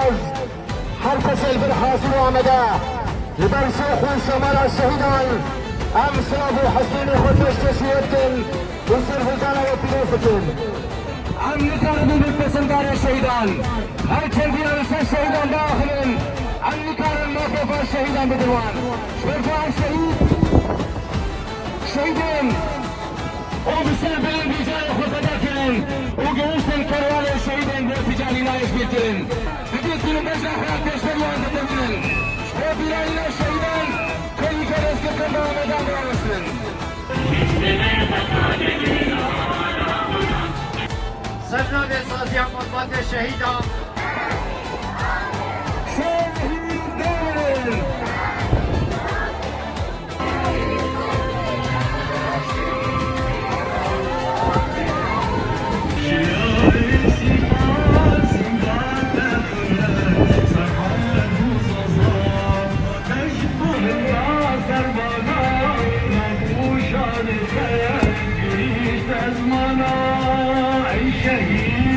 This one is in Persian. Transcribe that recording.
از هر کسی الفر حاصل آمده لبرسه خون شمال از شهیدان امصاب و حسین خود بشتشیت کن و سرفزان و پیروز کن هم نکاربو بپسندار شهیدان هر چندی آرسه شهیدان داخلن هم نکارن موقف شهیدان بدروان شرفان شهیدین او بسر بلند بیجای خود دکرن او گوشتن کروال شهیدین برسی جانی نایش بیترن بگید کنم بجن خیال پیشتریان دبینن و بیرانی شهیدان کلی که رزق کن با آمدان برانستن سرنا به سازی مطبات شهیدان شهید